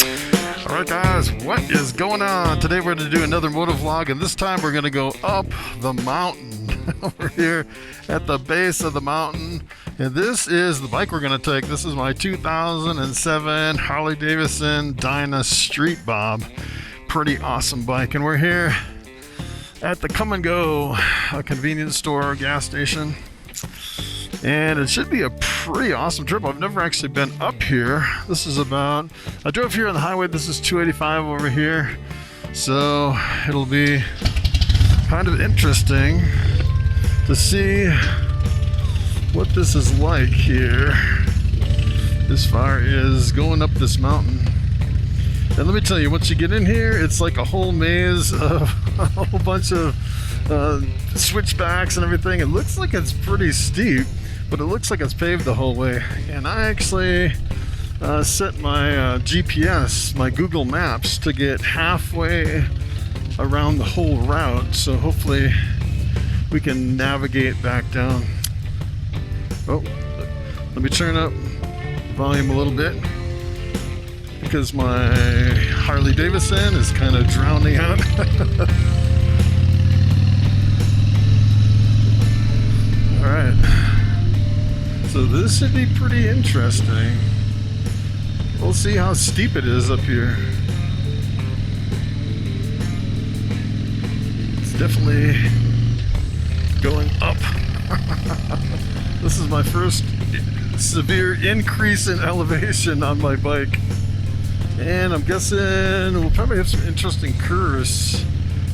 Alright guys, what is going on? Today we're going to do another moto vlog, and this time we're going to go up the mountain. We're here at the base of the mountain, and this is the bike we're going to take. This is my 2007 Harley Davidson Dyna Street Bob. Pretty awesome bike, and we're here at the Come and Go, a convenience store, gas station. And it should be a pretty awesome trip. I've never actually been up here. This is about, I drove here on the highway. This is 285 over here. So it'll be kind of interesting to see what this is like here as far as going up this mountain. And let me tell you, once you get in here, it's like a whole maze of a whole bunch of switchbacks and everything. It looks like it's pretty steep, but it looks like it's paved the whole way. And I actually set my GPS, my Google Maps, to get halfway around the whole route. So hopefully we can navigate back down. Oh, let me turn up the volume a little bit, because my Harley Davidson is kind of drowning out. Alright, so this should be pretty interesting. We'll see how steep it is up here. It's definitely going up. This is my first severe increase in elevation on my bike. And I'm guessing we'll probably have some interesting curves.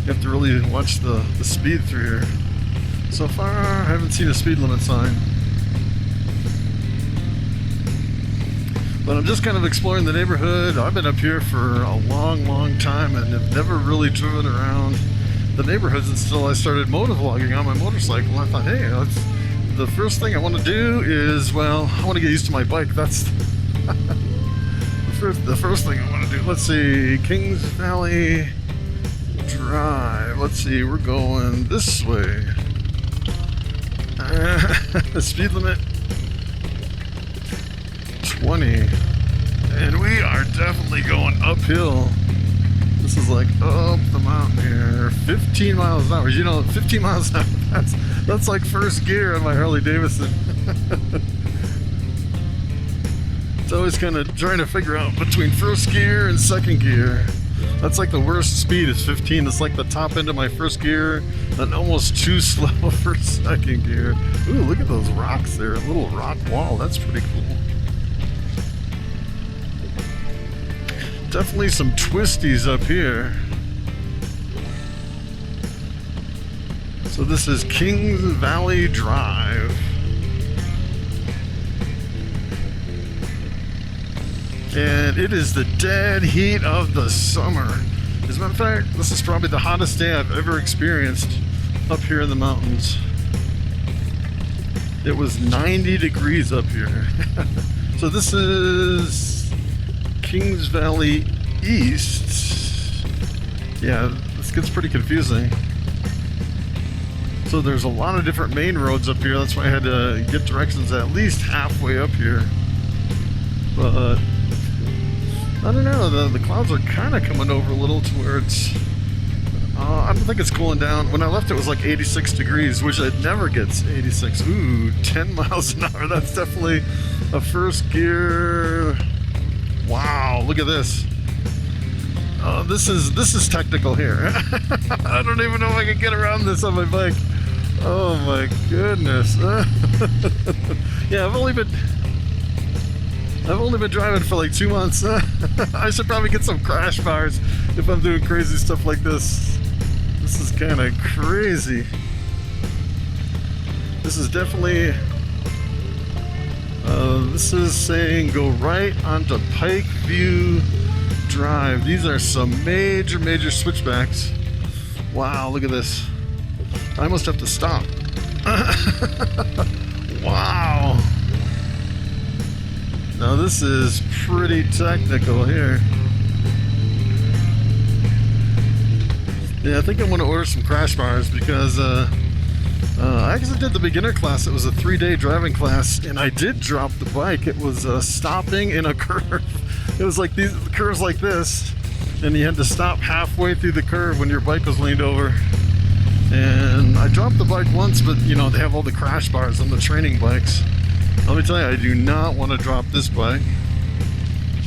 You have to really watch the speed through here. So far, I haven't seen a speed limit sign. But I'm just kind of exploring the neighborhood. I've been up here for a long time and have never really driven around the neighborhoods until I started motovlogging on my motorcycle. And I thought, hey, the first thing I want to do is, well, I want to get used to my bike. That's the first thing I want to do. Let's see, Kings Valley Drive. Let's see, we're going this way. Speed limit 20, and we are definitely going uphill. This is like up the mountain here. 15 miles an hour. You know, 15 miles an hour, that's like first gear on my Harley Davidson. It's always kind of trying to figure out between first gear and second gear. That's like the worst speed is 15. It's like the top end of my first gear and almost too slow for second gear. Ooh, look at those rocks there. A little rock wall. That's pretty cool. Definitely some twisties up here. So this is Kings Valley Drive. And it is the dead heat of the summer. As a matter of fact, this is probably the hottest day I've ever experienced up here in the mountains. It was 90 degrees up here. So this is Kings Valley East. Yeah, this gets pretty confusing. So there's a lot of different main roads up here. That's why I had to get directions at least halfway up here. But I don't know, the clouds are kind of coming over a little to where it's, I don't think it's cooling down. When I left it was like 86 degrees, which it never gets 86. Ooh, 10 miles an hour. That's definitely a first gear. Wow, look at this. This is technical here. I don't even know if I can get around this on my bike. Oh my goodness. Yeah, I've only been driving for like 2 months. I should probably get some crash bars if I'm doing crazy stuff like this. This is kind of crazy. This is definitely, this is saying go right onto Pikeview Drive. These are some major switchbacks. Wow, look at this. I almost have to stop. Wow. Now this is pretty technical here. Yeah, I think I'm going to order some crash bars because I actually did the beginner class. It was a 3-day driving class, and I did drop the bike. It was stopping in a curve. It was like these curves like this, and you had to stop halfway through the curve when your bike was leaned over. And I dropped the bike once, but you know, they have all the crash bars on the training bikes. Let me tell you, I do not want to drop this bike.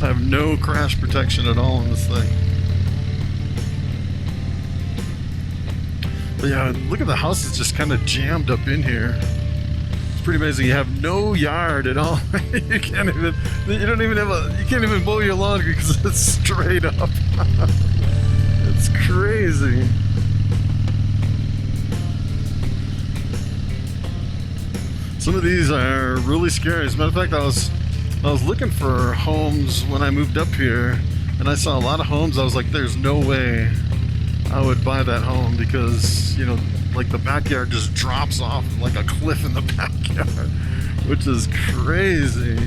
I have no crash protection at all on this thing. But yeah, look at the house, it's just kind of jammed up in here. It's pretty amazing. You have no yard at all. You can't even mow your lawn because it's straight up. It's crazy. Some of these are really scary. As a matter of fact, I was looking for homes when I moved up here, and I saw a lot of homes. I was like, there's no way I would buy that home because, you know, like the backyard just drops off like a cliff in the backyard, which is crazy.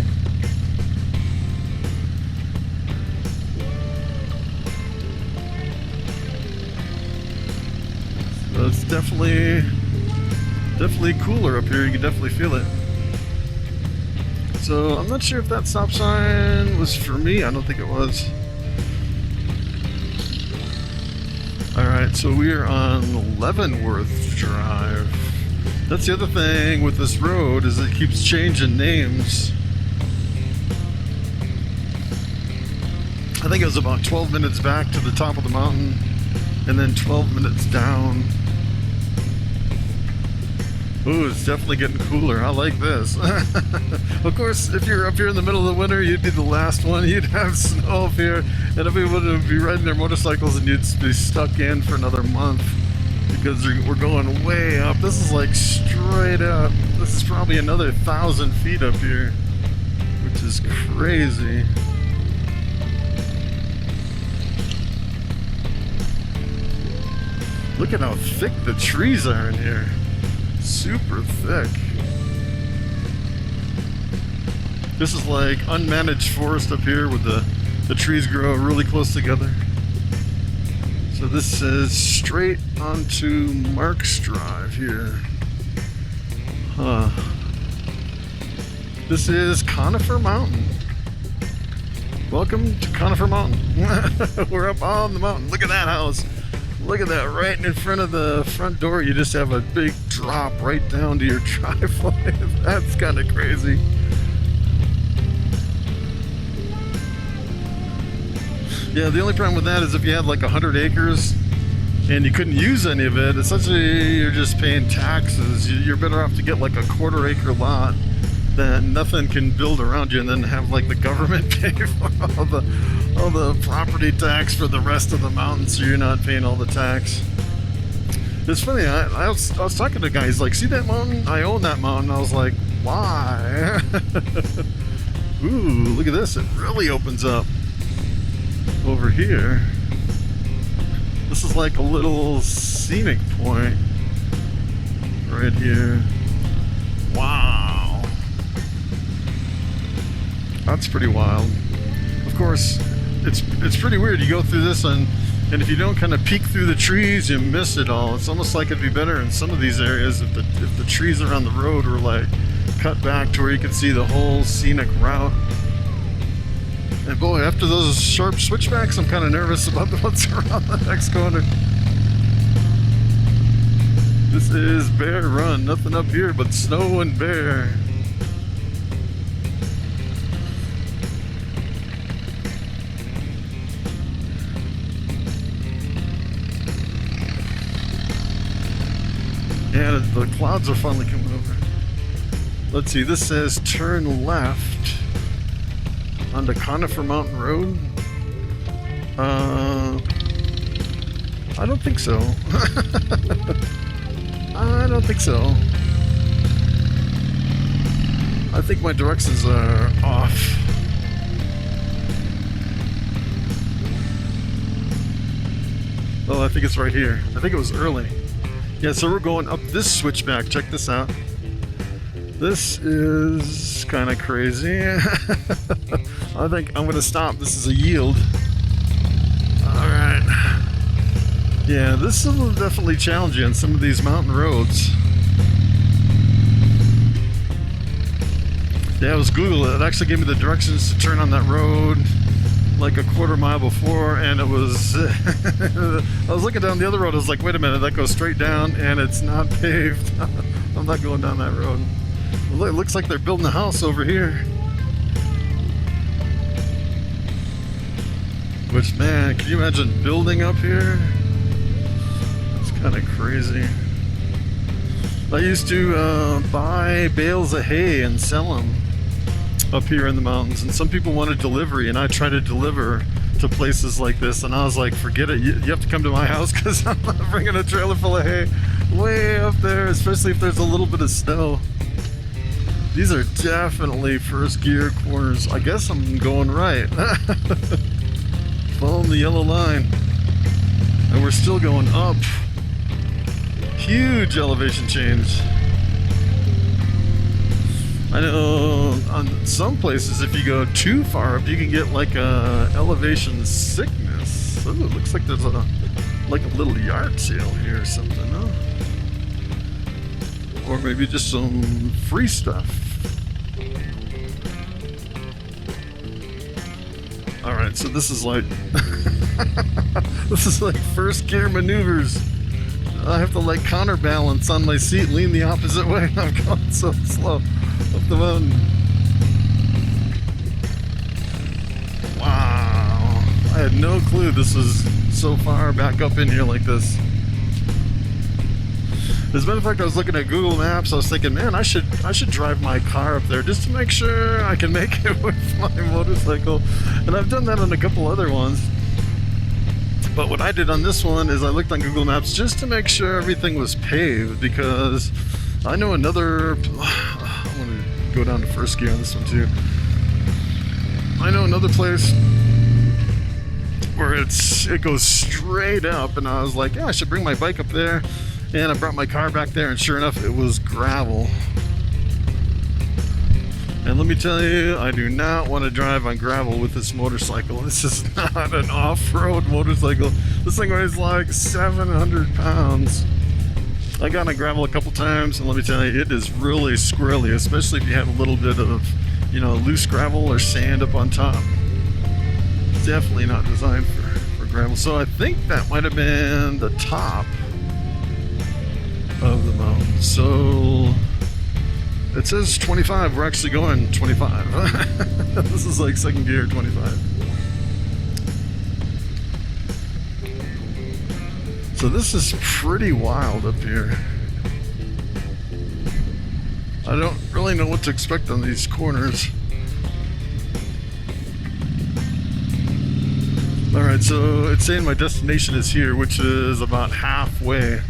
So it's definitely cooler up here. You can definitely feel it. So I'm not sure if that stop sign was for me. I don't think it was. Alright, so we are on Leavenworth Drive. That's the other thing with this road, is it keeps changing names. I think it was about 12 minutes back to the top of the mountain, and then 12 minutes down. Ooh, it's definitely getting cooler. I like this. Of course, if you're up here in the middle of the winter, you'd be the last one. You'd have snow up here, and everyone would be riding their motorcycles, and you'd be stuck in for another month because we're going way up. This is like straight up. This is probably another 1,000 feet up here, which is crazy. Look at how thick the trees are in here. Super thick. This is like unmanaged forest up here where the trees grow really close together. So this is straight onto Marks Drive here. Huh. This is Conifer Mountain. Welcome to Conifer Mountain. We're up on the mountain. Look at that house. Look at that, right in front of the front door. You just have a big drop right down to your driveway. That's kind of crazy. Yeah, the only problem with that is if you had like 100 acres and you couldn't use any of it, essentially you're just paying taxes. You're better off to get like a 1/4 acre lot that nothing can build around you, and then have like the government pay for all the property tax for the rest of the mountain, so you're not paying all the tax. It's funny, I was talking to a guy, he's like, see that mountain? I own that mountain. I was like, why? Ooh, look at this, it really opens up over here. This is like a little scenic point right here. Wow. That's pretty wild. Of course, it's pretty weird. You go through this and if you don't kind of peek through the trees, you miss it all. It's almost like it'd be better in some of these areas if the trees around the road were like cut back to where you could see the whole scenic route. And boy, after those sharp switchbacks, I'm kind of nervous about what's around the next corner. This is Bear Run. Nothing up here but snow and bear. Yeah, the clouds are finally coming over. Let's see, this says turn left onto Conifer Mountain Road. I don't think so. I don't think so. I think my directions are off. Oh, I think it's right here. I think it was early. Yeah, so we're going up this switchback. Check this out. This is kind of crazy. I think I'm going to stop. This is a yield. Alright. Yeah, this is definitely challenging on some of these mountain roads. Yeah, I was Googling it. It actually gave me the directions to turn on that road. like a quarter mile before, and it was I was looking down the other road. I was like, wait a minute, that goes straight down and it's not paved. I'm not going down that road. Well, it looks like they're building a house over here, which, man, can you imagine building up here? It's kind of crazy. I used to buy bales of hay and sell them up here in the mountains, and some people wanted delivery, and I tried to deliver to places like this, and I was like, forget it, you have to come to my house, because I'm not bringing a trailer full of hay way up there, especially if there's a little bit of snow. These are definitely first gear corners. I guess I'm going right. Following the yellow line, and we're still going up. Huge elevation change. I know on some places, if you go too far up, you can get like a elevation sickness. Ooh, it looks like there's a little yard sale here or something, huh? Or maybe just some free stuff. All right, so this is like this is like first gear maneuvers. I have to like counterbalance on my seat, lean the opposite way. I'm going so slow up the mountain. Wow, I had no clue this was so far back up in here like this. As a matter of fact, I was looking at Google Maps. I was thinking, man, I should drive my car up there just to make sure I can make it with my motorcycle. And I've done that on a couple other ones. But what I did on this one is I looked on Google Maps just to make sure everything was paved, because I know another, I want to go down to first gear on this one too. I know another place where it goes straight up, and I was like, yeah, I should bring my bike up there. And I brought my car back there, and sure enough, it was gravel. And let me tell you, I do not want to drive on gravel with this motorcycle. This is not an off-road motorcycle. This thing weighs like 700 pounds. I got on gravel a couple times, and let me tell you, it is really squirrely, especially if you have a little bit of, loose gravel or sand up on top. It's definitely not designed for gravel. So I think that might have been the top of the mountain. So it says 25. We're actually going 25. This is like second gear 25. So this is pretty wild up here. I don't really know what to expect on these corners. Alright, so it's saying my destination is here, which is about halfway.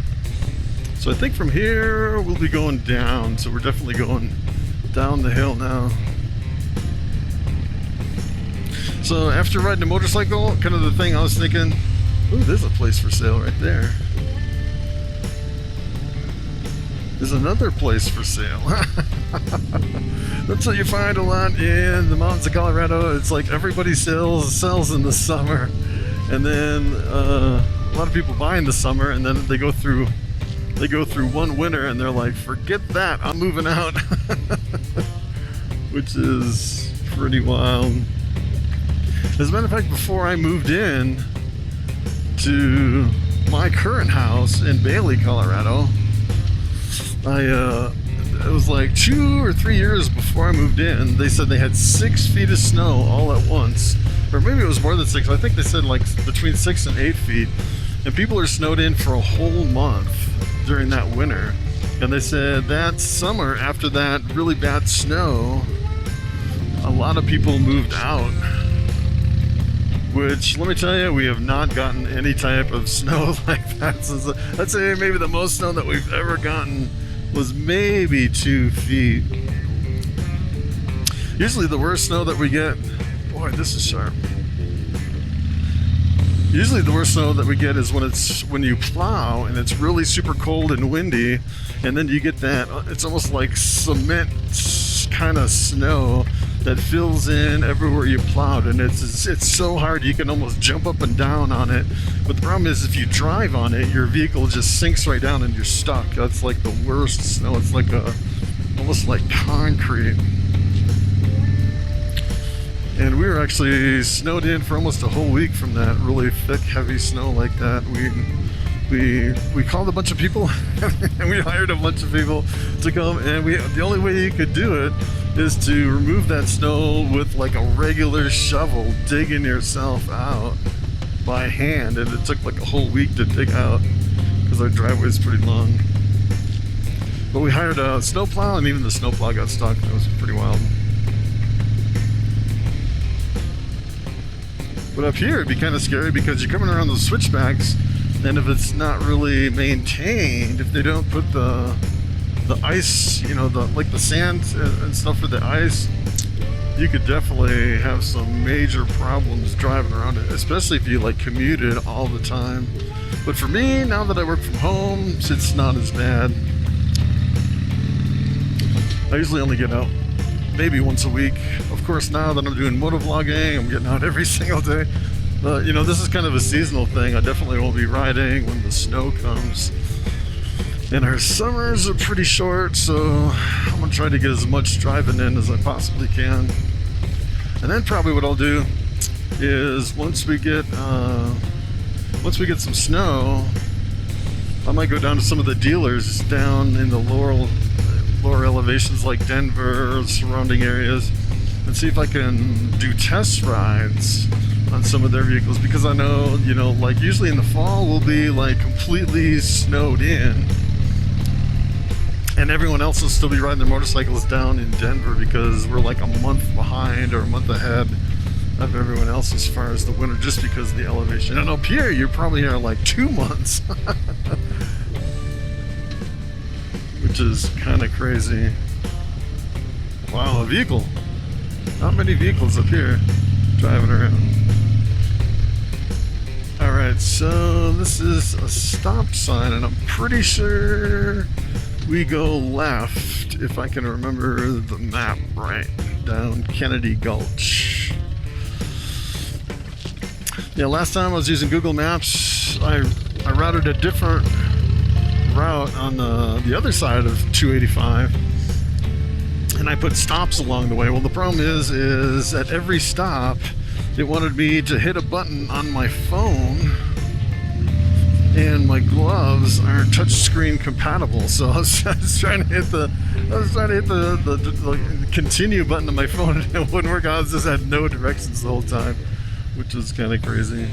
So I think from here we'll be going down, so we're definitely going down the hill now. So after riding a motorcycle, kind of the thing I was thinking, ooh, there's a place for sale right there. There's another place for sale. That's what you find a lot in the mountains of Colorado. It's like everybody sells in the summer, and then a lot of people buy in the summer, and then they go through one winter and they're like, forget that, I'm moving out. Which is pretty wild. As a matter of fact, before I moved in to my current house in Bailey, Colorado, it was like 2 or 3 years before I moved in, they said they had 6 feet of snow all at once. Or maybe it was more than 6. I think they said like between 6 and 8 feet. And people are snowed in for a whole month during that winter. And they said that summer, after that really bad snow, a lot of people moved out. Which, let me tell you, we have not gotten any type of snow like that since, I'd say maybe the most snow that we've ever gotten was maybe 2 feet. Usually the worst snow that we get, boy, this is sharp. Usually the worst snow that we get is when you plow and it's really super cold and windy, and then you get that, it's almost like cement kind of snow that fills in everywhere you plowed, and it's so hard you can almost jump up and down on it. But the problem is, if you drive on it, your vehicle just sinks right down and you're stuck. That's like the worst snow. It's like almost like concrete. And we were actually snowed in for almost a whole week from that really thick, heavy snow like that. We called a bunch of people and we hired a bunch of people to come, and the only way you could do it is to remove that snow with like a regular shovel, digging yourself out by hand, and it took like a whole week to dig out because our driveway is pretty long. But we hired a snowplow, and even the snowplow got stuck. That was pretty wild. But up here it'd be kind of scary because you're coming around those switchbacks, and if it's not really maintained, if they don't put the ice, you know, like the sand and stuff for the ice, you could definitely have some major problems driving around it, especially if you like commuted all the time. But for me, now that I work from home, it's not as bad. I usually only get out maybe once a week. Of course, now that I'm doing motovlogging, I'm getting out every single day. But you know, this is kind of a seasonal thing. I definitely won't be riding when the snow comes. And our summers are pretty short, so I'm gonna try to get as much driving in as I possibly can. And then probably what I'll do is once we get some snow, I might go down to some of the dealers down in the lower elevations like Denver or surrounding areas and see if I can do test rides on some of their vehicles, because I know, you know, like usually in the fall we'll be like completely snowed in, and everyone else will still be riding their motorcycles down in Denver because we're like a month behind or a month ahead of everyone else as far as the winter, just because of the elevation. And up here you're probably here like 2 months which is kind of crazy. Wow, a vehicle. Not many vehicles up here driving around. Alright, so this is a stop sign, and I'm pretty sure we go left, if I can remember the map right, down Kennedy Gulch. Yeah, last time I was using Google Maps, I routed a different route on the other side of 285, and I put stops along the way. Well, the problem is at every stop it wanted me to hit a button on my phone, and my gloves aren't touchscreen compatible, so I was trying to hit the continue button on my phone, and it wouldn't work. I just had no directions the whole time, which is kind of crazy.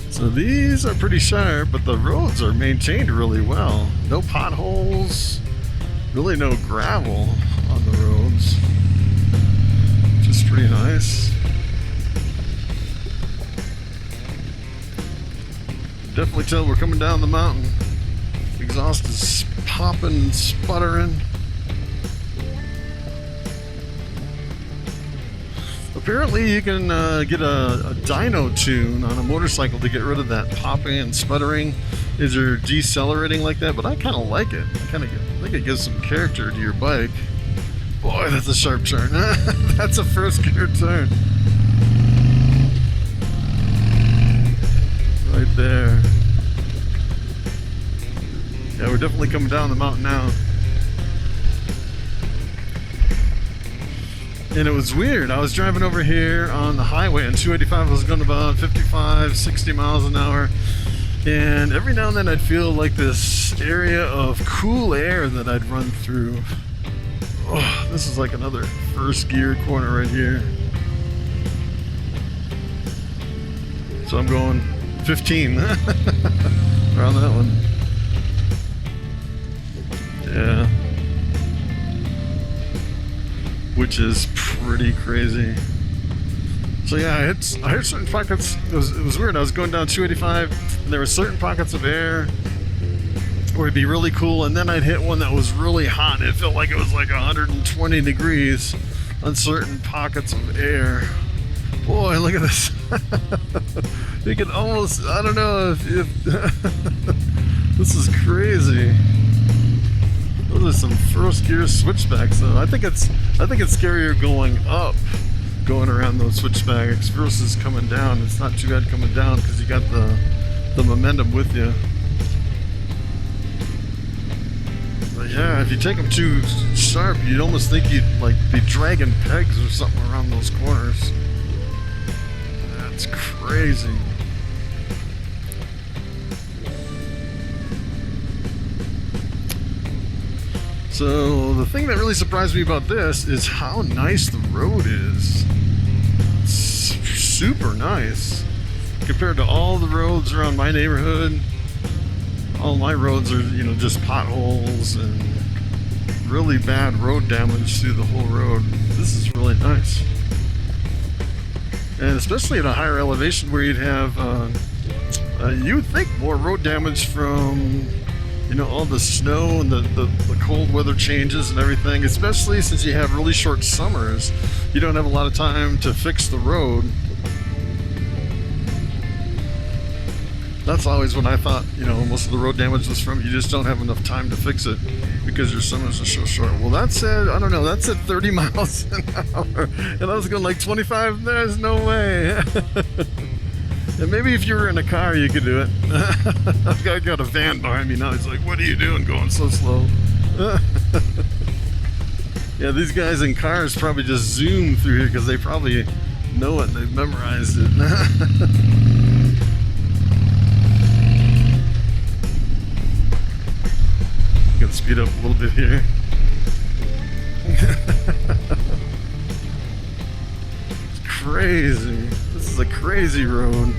So these are pretty sharp, but the roads are maintained really well. No potholes, really no gravel on the roads, which is pretty nice. Definitely tell we're coming down the mountain. Exhaust is popping and sputtering. Apparently you can get a dyno tune on a motorcycle to get rid of that popping and sputtering as you're decelerating like that, but I kind of like it. I think it gives some character to your bike. Boy, that's a sharp turn. That's a first gear turn. Right there. Yeah, we're definitely coming down the mountain now. And it was weird. I was driving over here on the highway on 285. I was going about 55, 60 miles an hour. And every now and then I'd feel like this area of cool air that I'd run through. Oh, this is like another first gear corner right here. So I'm going 15 around that one. Yeah. Which is pretty crazy. So yeah, I hit certain pockets. It was weird. I was going down 285, and there were certain pockets of air where it'd be really cool, and then I'd hit one that was really hot. It felt like it was like 120 degrees on certain pockets of air. Boy, look at this. You can almost, I don't know if this is crazy. Those are some first gear switchbacks though. I think it's scarier going up, going around those switchbacks versus coming down. It's not too bad coming down because you got the momentum with you. But Yeah, if you take them too sharp, you'd almost think you'd like be dragging pegs or something around those corners. That's crazy. So the thing that really surprised me about this is how nice the road is. It's super nice compared to all the roads around my neighborhood. All my roads are, you know, just potholes and really bad road damage through the whole road. This is really nice. And especially at a higher elevation where you'd have, you would think more road damage from, you know, all the snow and the cold weather changes and everything, especially since you have really short summers. You don't have a lot of time to fix the road. That's always what I thought, you know, most of the road damage was from. You just don't have enough time to fix it because your summers are so short. Well, that said, I don't know, that's at 30 miles an hour. And I was going like 25. There's no way. And maybe if you were in a car, you could do it. I got a van behind me now. He's like, what are you doing going so slow? Yeah, these guys in cars probably just zoom through here because they probably know it. They've memorized it. Gotta speed up a little bit here. It's crazy. This is a crazy road.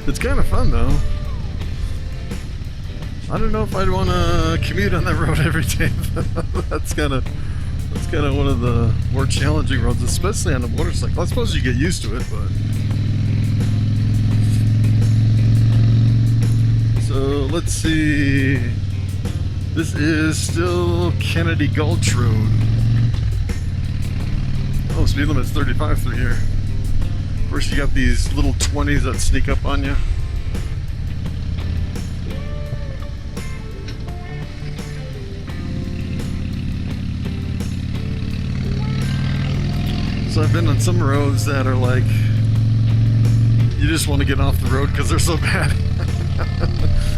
It's kind of fun though. I don't know if I'd want to commute on that road every day. That's kind of one of the more challenging roads, especially on a motorcycle. I suppose you get used to it, but. So let's see. This is still Kennedy Gulch Road. Oh, speed limit's 35 through here. Of course, you got these little 20s that sneak up on you. So I've been on some roads that are like, you just want to get off the road because they're so bad.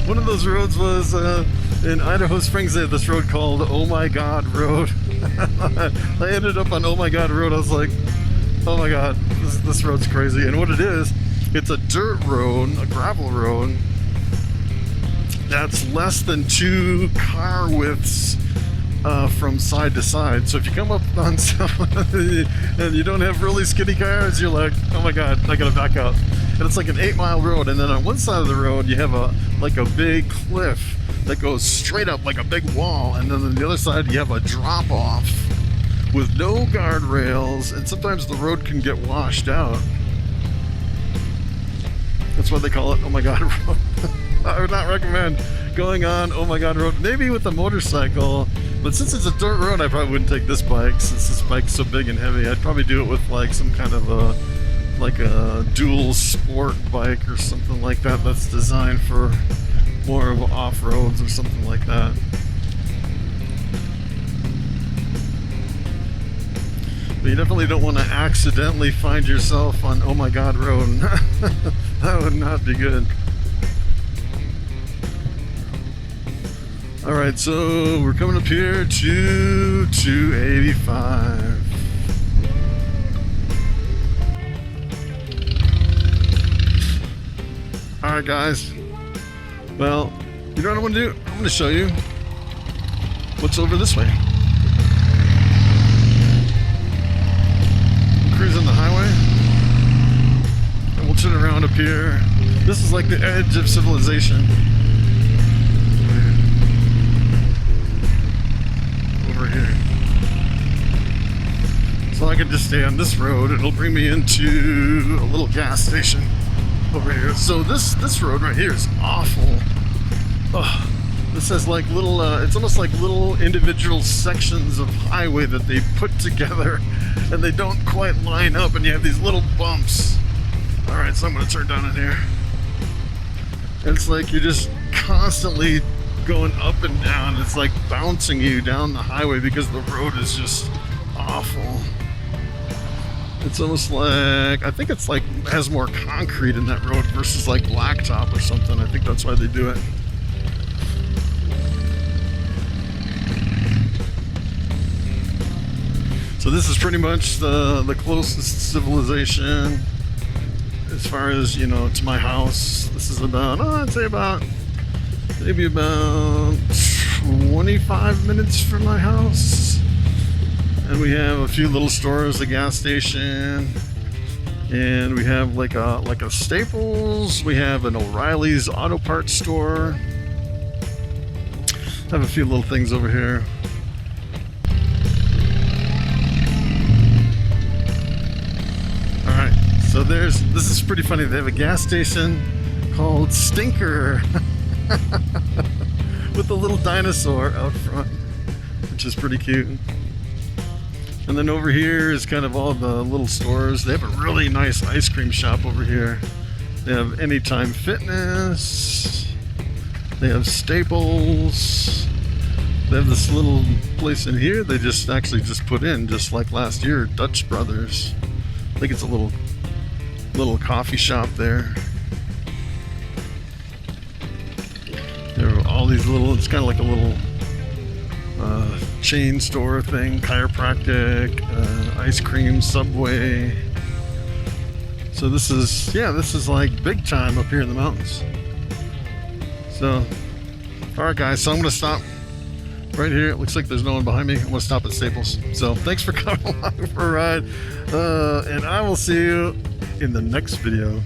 One of those roads was in Idaho Springs. They have this road called Oh My God Road. I ended up on Oh My God Road. I was like, oh my God, this road's crazy. And what it is, it's a dirt road, a gravel road that's less than 2 car widths from side to side. So if you come up on someone and you don't have really skinny cars, you're like, oh my God, I gotta back out. And it's like an 8-mile road, and then on one side of the road you have a big cliff that goes straight up like a big wall, and then on the other side you have a drop off with no guardrails, and sometimes the road can get washed out. That's why they call it Oh My God Road. I would not recommend going on Oh My God Road, maybe with a motorcycle, but since it's a dirt road I probably wouldn't take this bike, since this bike's so big and heavy. I'd probably do it with like some kind of a dual sport bike or something like that that's designed for more of off-roads or something like that. But you definitely don't want to accidentally find yourself on Oh My God Road. That would not be good. Alright, so we're coming up here to 285. Alright guys, well, you know what I'm going to do? I'm going to show you what's over this way. I'm cruising the highway, and we'll turn around up here. This is like the edge of civilization. Over here. So I can just stay on this road. It'll bring me into a little gas station over here. So this road right here is awful. Oh, this has like little, it's almost like little individual sections of highway that they put together, and they don't quite line up, and you have these little bumps. Alright, so I'm going to turn down in here. And it's like you're just constantly going up and down. It's like bouncing you down the highway because the road is just awful. It's almost like, I think it's like, has more concrete in that road versus like blacktop or something. I think that's why they do it. So this is pretty much the closest civilization as far as, you know, to my house. This is about, I'd say about, maybe about 25 minutes from my house. And we have a few little stores, a gas station, and we have like a Staples. We have an O'Reilly's auto parts store. I have a few little things over here. All right, so this is pretty funny. They have a gas station called Stinker with a little dinosaur out front, which is pretty cute. And then over here is kind of all the little stores. They have a really nice ice cream shop over here. They have Anytime Fitness. They have Staples. They have this little place in here they just actually just put in, just like last year, Dutch Brothers. I think it's a little coffee shop there. There are all these little, it's kind of like a little chain store thing, chiropractic, ice cream, Subway. So this is like big time up here in the mountains. So, alright guys, so I'm going to stop right here. It looks like there's no one behind me. I'm going to stop at Staples. So thanks for coming along for a ride, and I will see you in the next video.